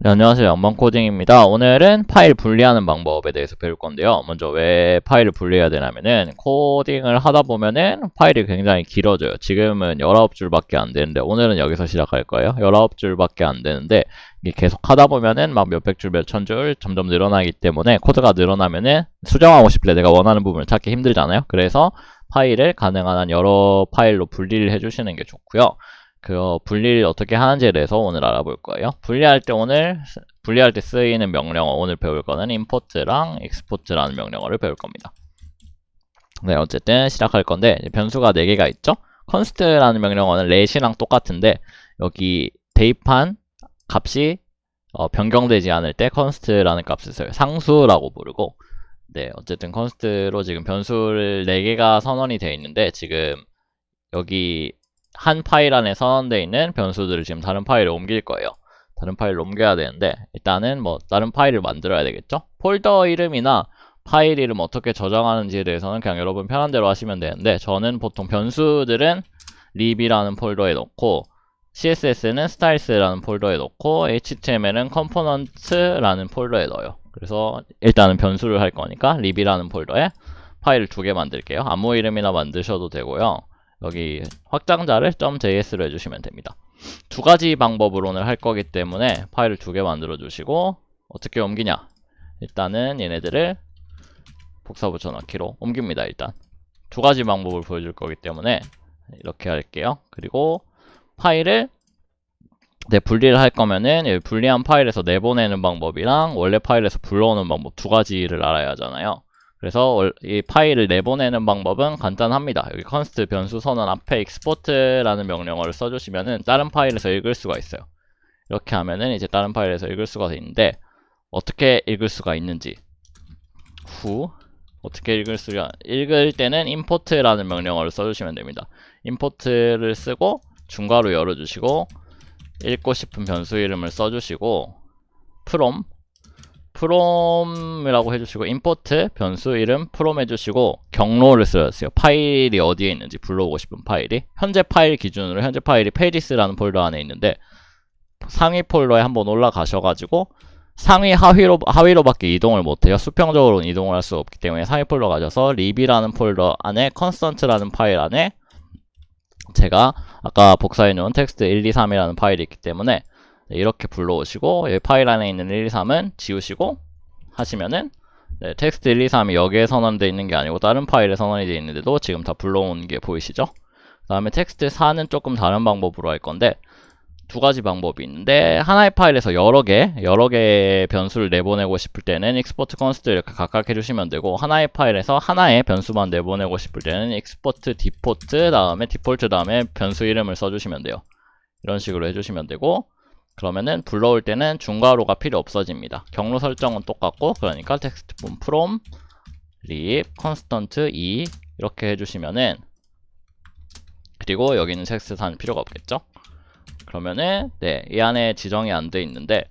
네, 안녕하세요. 영문코딩입니다. 오늘은 파일 분리하는 방법에 대해서 배울 건데요. 먼저 왜 파일을 분리해야 되냐면은 코딩을 하다 보면은 파일이 굉장히 길어져요. 지금은 19줄밖에 안 되는데 오늘은 여기서 시작할 거예요. 19줄밖에 안 되는데 이게 계속 하다 보면은 막 몇백 줄, 몇천 줄 점점 늘어나기 때문에 코드가 늘어나면은 수정하고 싶을 때 내가 원하는 부분을 찾기 힘들잖아요. 그래서 파일을 가능한 한 여러 파일로 분리를 해주시는 게 좋고요. 그 분리를 어떻게 하는지에 대해서 오늘 알아볼 거예요. 분리할 때 쓰이는 명령어, 오늘 배울 거는 import랑 export라는 명령어를 배울 겁니다. 네, 어쨌든 시작할 건데 변수가 4개가 있죠. const라는 명령어는 let이랑 똑같은데 여기 대입한 값이 변경되지 않을 때 const라는 값을 써요. 상수라고 부르고, 네, 어쨌든 const로 지금 변수를 4개가 선언이 되어 있는데 지금 여기 한 파일 안에 선언되어 있는 변수들을 지금 다른 파일에 옮길 거예요. 다른 파일로 옮겨야 되는데 일단은 뭐 다른 파일을 만들어야 되겠죠. 폴더 이름이나 파일 이름 어떻게 저장하는지에 대해서는 그냥 여러분 편한 대로 하시면 되는데, 저는 보통 변수들은 lib이라는 폴더에 넣고 CSS는 styles라는 폴더에 넣고 HTML은 components라는 폴더에 넣어요. 그래서 일단은 변수를 할 거니까 lib이라는 폴더에 파일을 2개 만들게요. 아무 이름이나 만드셔도 되고요. 여기 확장자를 .js로 해주시면 됩니다. 2가지 방법으로 오늘 할 거기 때문에 파일을 2개 만들어 주시고, 어떻게 옮기냐, 일단은 얘네들을 복사 붙여넣기로 옮깁니다. 일단 2가지 방법을 보여줄 거기 때문에 이렇게 할게요. 그리고 파일을 분리를 할 거면은 여기 분리한 파일에서 내보내는 방법이랑 원래 파일에서 불러오는 방법 2가지를 알아야 하잖아요. 그래서 이 파일을 내보내는 방법은 간단합니다. 여기 const 변수 선언 앞에 export라는 명령어를 써주시면은 다른 파일에서 읽을 수가 있어요. 이렇게 하면은 이제 다른 파일에서 읽을 수가 있는데, 어떻게 읽을 수가 있는지 어떻게 읽을 때는 import라는 명령어를 써주시면 됩니다. import를 쓰고 중괄호 열어주시고 읽고 싶은 변수 이름을 써주시고 from이라고 해주시고 import 변수 이름 from 해주시고 경로를 써주세요. 파일이 어디에 있는지, 불러오고 싶은 파일이 현재 파일 기준으로 현재 파일이 pages라는 폴더 안에 있는데 상위 폴더에 한번 올라가셔가지고 상위 하위로밖에 이동을 못해요. 수평적으로는 이동을 할 수 없기 때문에 상위 폴더 가셔서 lib이라는 폴더 안에 constant라는 파일 안에 제가 아까 복사해 놓은 text 123이라는 파일이 있기 때문에 이렇게 불러오시고, 여기 파일 안에 있는 123은 지우시고 하시면은 텍스트 123이 여기에 선언되어 있는 게 아니고 다른 파일에 선언이 되어 있는데도 지금 다 불러온 게 보이시죠? 그 다음에 텍스트 4는 조금 다른 방법으로 할 건데, 2가지 방법이 있는데, 하나의 파일에서 여러 개의 변수를 내보내고 싶을 때는 export const 이렇게 각각 해주시면 되고, 하나의 파일에서 하나의 변수만 내보내고 싶을 때는 export default 다음에 default 다음에 변수 이름을 써주시면 돼요. 이런 식으로 해주시면 되고, 그러면은 불러올 때는 중괄호가 필요 없어집니다. 경로 설정은 똑같고, 그러니까 텍스트 from lib constant 2 이렇게 해주시면은, 그리고 여기는 텍스트 4는 필요가 없겠죠? 그러면은 이 안에 지정이 안 돼 있는데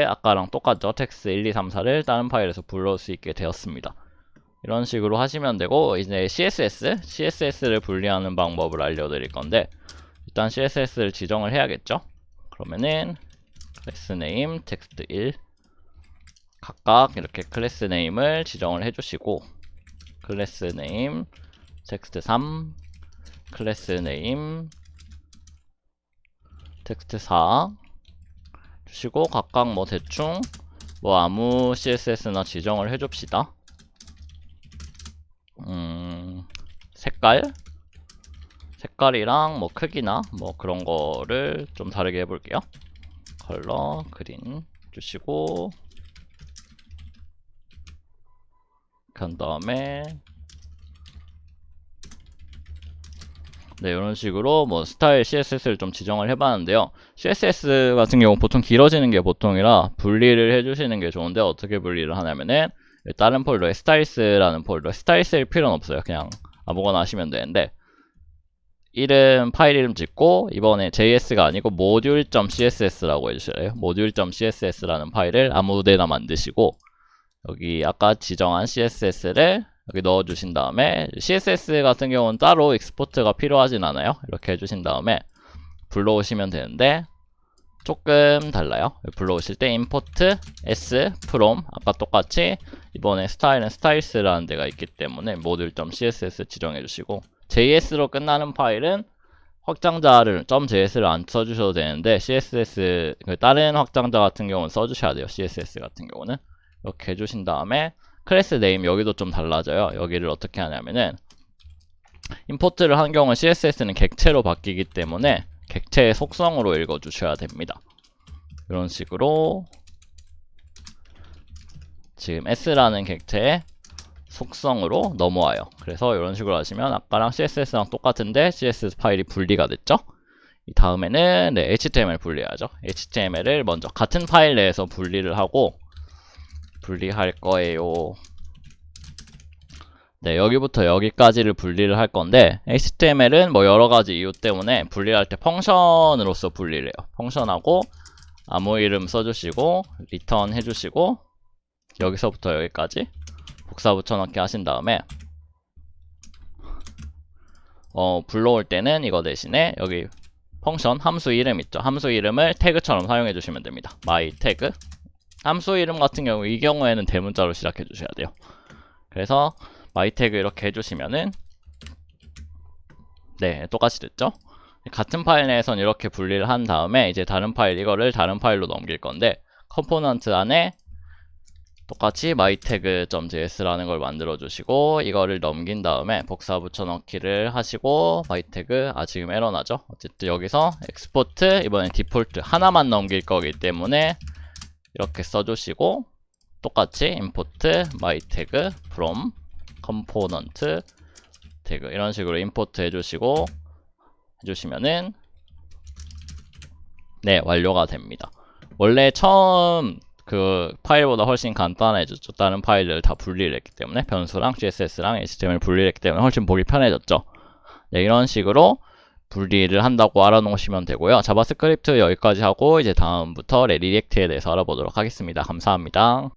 아까랑 똑같죠? 텍스트 1, 2, 3, 4를 다른 파일에서 불러올 수 있게 되었습니다. 이런 식으로 하시면 되고, 이제 CSS를 분리하는 방법을 알려드릴 건데, 일단 CSS를 지정을 해야겠죠? 그러면은 클래스 네임, 텍스트 1 각각 이렇게 클래스 네임을 지정을 해주시고, 클래스 네임, 텍스트 3, 클래스 네임, 텍스트 4 주시고, 각각 뭐 대충 뭐 아무 CSS나 지정을 해줍시다. 색깔이랑 뭐 크기나 뭐 그런 거를 좀 다르게 해볼게요. 컬러 그린 주시고, 그 다음에 이런 식으로 뭐 스타일 CSS를 좀 지정을 해봤는데요. CSS 같은 경우 보통 길어지는 게 보통이라 분리를 해주시는 게 좋은데, 어떻게 분리를 하냐면은 다른 폴더에 styles라는 폴더, styles일 필요는 없어요. 그냥 아무거나 하시면 되는데, 파일 이름 짓고, 이번에 JS가 아니고 module.css라고 해주셔요. module.css라는 파일을 아무데나 만드시고, 여기 아까 지정한 CSS를 여기 넣어주신 다음에, CSS 같은 경우는 따로 익스포트가 필요하진 않아요. 이렇게 해주신 다음에 불러오시면 되는데, 조금 달라요. 불러오실 때 import s from 아까 똑같이 이번에 스타일은 styles라는 데가 있기 때문에 module.css 지정해 주시고 JS로 끝나는 파일은 확장자를 .js를 안 써주셔도 되는데 CSS 다른 확장자 같은 경우는 써주셔야 돼요. CSS 같은 경우는 이렇게 해주신 다음에 클래스 네임 여기도 좀 달라져요. 여기를 어떻게 하냐면은 임포트를 한 경우는 CSS는 객체로 바뀌기 때문에 객체의 속성으로 읽어주셔야 됩니다. 이런 식으로 지금 S라는 객체의 속성으로 넘어와요. 그래서 이런 식으로 하시면 아까랑 CSS랑 똑같은데 CSS 파일이 분리가 됐죠? 이 다음에는 HTML 분리하죠. HTML을 먼저 같은 파일 내에서 분리를 하고 분리할 거예요. 네, 여기부터 여기까지를 분리를 할 건데 HTML은 뭐 여러가지 이유 때문에 분리할 때 펑션으로서 분리를 해요. 펑션하고 아무 이름 써주시고 리턴 해주시고 여기서부터 여기까지 복사 붙여넣기 하신 다음에 불러올 때는 이거 대신에 여기 펑션 함수 이름 있죠. 함수 이름을 태그처럼 사용해 주시면 됩니다. my 태그 함수 이름 같은 경우 이 경우에는 대문자로 시작해 주셔야 돼요. 그래서 my 태그 이렇게 해주시면은 네, 똑같이 됐죠. 같은 파일 내에선 이렇게 분리를 한 다음에 이제 다른 파일 이거를 다른 파일로 넘길 건데 컴포넌트 안에 똑같이 myTag.js라는 걸 만들어 주시고 이거를 넘긴 다음에 복사 붙여넣기를 하시고 myTag 지금 에러 나죠. 어쨌든 여기서 export 이번엔 디폴트 하나만 넘길 거기 때문에 이렇게 써주시고 똑같이 import myTag from component tag 이런 식으로 import 해주시고 해주시면은 네, 완료가 됩니다. 원래 처음 그 파일보다 훨씬 간단해졌죠. 다른 파일을 다 분리를 했기 때문에 변수랑 CSS랑 HTML 분리를 했기 때문에 훨씬 보기 편해졌죠. 네, 이런 식으로 분리를 한다고 알아놓으시면 되고요. 자바스크립트 여기까지 하고 이제 다음부터 리액트에 대해서 알아보도록 하겠습니다. 감사합니다.